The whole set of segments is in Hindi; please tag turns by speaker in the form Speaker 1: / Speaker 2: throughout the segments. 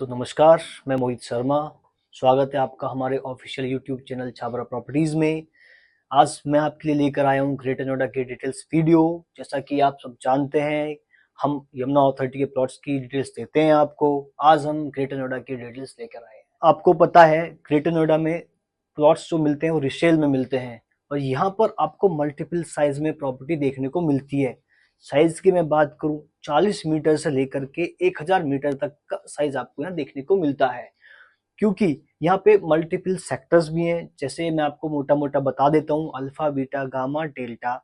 Speaker 1: तो नमस्कार, मैं मोहित शर्मा। स्वागत है आपका हमारे official YouTube channel Chhabra properties में। आज मैं आपके लिए लेकर आया हूँ ग्रेटर नोएडा के डिटेल्स वीडियो। जैसा कि आप सब जानते हैं, हम यमुना अथॉरिटी के प्लॉट्स की डिटेल्स देते हैं आपको। आज हम ग्रेटर नोएडा की डिटेल्स लेकर आए हैं। आपको पता है, ग्रेटर नोएडा में प्लॉट्स जो मिलते हैं वो रिसेल में मिलते हैं, और यहाँ पर आपको मल्टीपल साइज में प्रॉपर्टी देखने को मिलती है। साइज की मैं बात करूं, 40 मीटर से लेकर के 1000 मीटर तक का साइज आपको यहाँ देखने को मिलता है, क्योंकि यहाँ पे मल्टीपल सेक्टर्स भी हैं। जैसे मैं आपको मोटा मोटा बता देता हूँ, अल्फा, बीटा, गामा, डेल्टा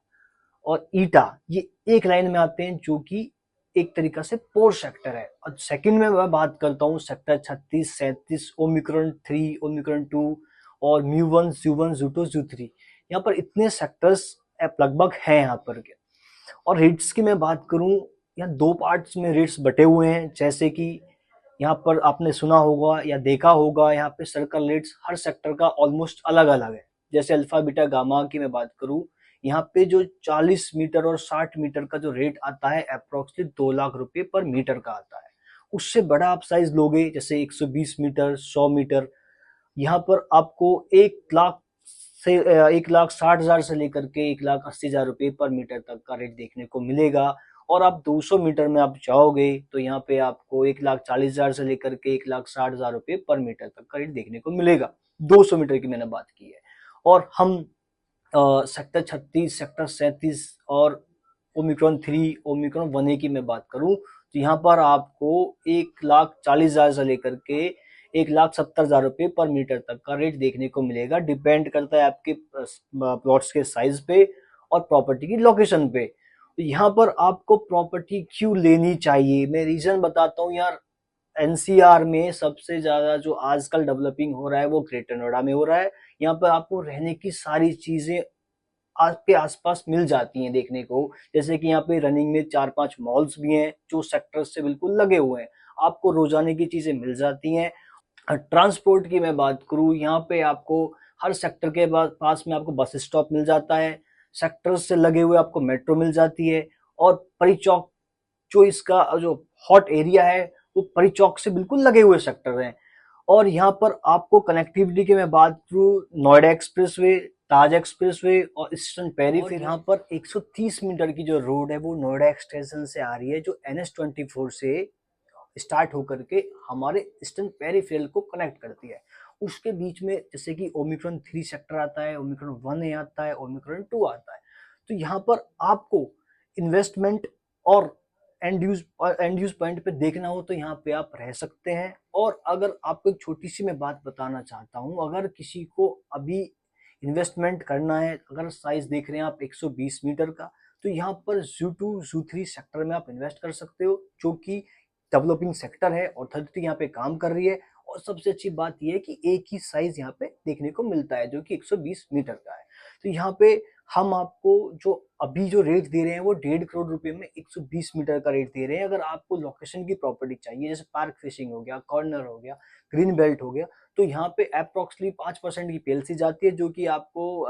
Speaker 1: और ईटा, ये एक लाइन में आते हैं, जो कि एक तरीका से पोर सेक्टर है। और सेकंड में मैं बात करता हूँ सेक्टर 36, 37, ओमिक्रॉन 3, ओमिक्रॉन 2 और म्यू1, जू1, जू2, जू3। यहाँ पर इतने सेक्टर्स लगभग हैं यहाँ पर के। और रेट्स की मैं बात करूं, यहाँ दो पार्ट्स में रेट्स बटे हुए हैं। जैसे कि यहाँ पर आपने सुना होगा या देखा होगा, यहाँ पे सर्कल रेट्स हर सेक्टर का ऑलमोस्ट अलग अलग है। जैसे अल्फा, बीटा, गामा की मैं बात करूं, यहाँ पे जो 40 मीटर और 60 मीटर का जो रेट आता है, अप्रोक्सीमेटली 2 लाख रुपए पर मीटर का आता है। उससे बड़ा आप साइज लोगे, जैसे 120 मीटर, 100 मीटर, यहाँ पर आपको 1 लाख से 1,60,000 से लेकर के 1,80,000 रुपये पर मीटर तक का रेट देखने को मिलेगा। और आप 200 मीटर में आप जाओगे तो यहाँ पे आपको 1,40,000 से लेकर के 1,60,000 रुपये पर मीटर तक का रेट देखने को मिलेगा। 200 मीटर की मैंने बात की है। और हम सेक्टर 36, सेक्टर 37 और ओमिक्रॉन 3, ओमिक्रॉन 1A की मैं बात करूं, तो यहाँ पर आपको 1,40,000 से लेकर के 1,70,000 रुपये पर मीटर तक का रेट देखने को मिलेगा। डिपेंड करता है आपके प्लॉट्स के साइज पे और प्रॉपर्टी की लोकेशन पे। तो यहाँ पर आपको प्रॉपर्टी क्यों लेनी चाहिए, मैं रीजन बताता हूँ यार। एनसीआर में सबसे ज्यादा जो आजकल डेवलपिंग हो रहा है वो ग्रेटर नोएडा में हो रहा है। यहाँ पर आपको रहने की सारी चीजें आपके आसपास मिल जाती हैं देखने को। जैसे कि यहाँ पे रनिंग में 4-5 मॉल्स भी हैं जो सेक्टर से बिल्कुल लगे हुए हैं। आपको रोजाने की चीजें मिल जाती हैं। ट्रांसपोर्ट की मैं बात करूँ, यहाँ पे आपको हर सेक्टर के पास में आपको बस स्टॉप मिल जाता है। सेक्टर से लगे हुए आपको मेट्रो मिल जाती है। और परी चौक, जो इसका जो हॉट एरिया है, वो परी चौक से बिल्कुल लगे हुए सेक्टर हैं। और यहाँ पर आपको कनेक्टिविटी की मैं बात करूँ, नोएडा एक्सप्रेसवे, ताज एक्सप्रेसवे और ईस्टर्न पेरीफेरी, यहाँ पर 130 मीटर की जो रोड है वो नोएडा एक्सटेंशन से आ रही है, जो NH24 से स्टार्ट होकर के हमारे ईस्टर्न पेरीफेरल को कनेक्ट करती है। उसके बीच में जैसे कि ओमिक्रॉन 3 सेक्टर आता है, ओमिक्रॉन 1A आता है, ओमिक्रॉन 2 आता है। तो यहाँ पर आपको इन्वेस्टमेंट और एंड यूज पॉइंट पे देखना हो तो यहाँ पे आप रह सकते हैं। और अगर आपको एक छोटी सी मैं बात बताना चाहता हूँ, अगर किसी को अभी इन्वेस्टमेंट करना है, अगर साइज देख रहे हैं आप 120 मीटर का, तो यहाँ पर जू2, जू3 सेक्टर में आप इन्वेस्ट कर सकते हो, जो कि डेवलपिंग सेक्टर है। अथॉरिटी यहाँ पे काम कर रही है। और सबसे अच्छी बात यह है कि एक ही साइज यहाँ पे देखने को मिलता है, जो कि 120 मीटर का है। तो यहाँ पे हम आपको जो अभी जो रेट दे रहे हैं वो 1.5 करोड़ रुपए में 120 मीटर का रेट दे रहे हैं। अगर आपको लोकेशन की प्रॉपर्टी चाहिए, जैसे पार्क फेसिंग हो गया, कॉर्नर हो गया, ग्रीन बेल्ट हो गया, तो यहाँ पे अप्रोक्सीमेटली 5% की पीएलसी जाती है, जो कि आपको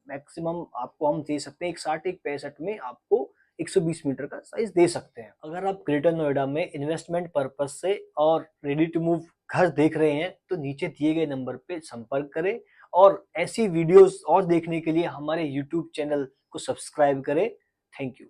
Speaker 1: मैक्सिमम आपको हम दे सकते हैं 160, 165 में आपको 120 मीटर का साइज दे सकते हैं। अगर आप ग्रेटर नोएडा में इन्वेस्टमेंट पर्पज से और रेडी टू मूव घर देख रहे हैं, तो नीचे दिए गए नंबर पे संपर्क करें। और ऐसी वीडियोस और देखने के लिए हमारे यूट्यूब चैनल को सब्सक्राइब करें। Thank you.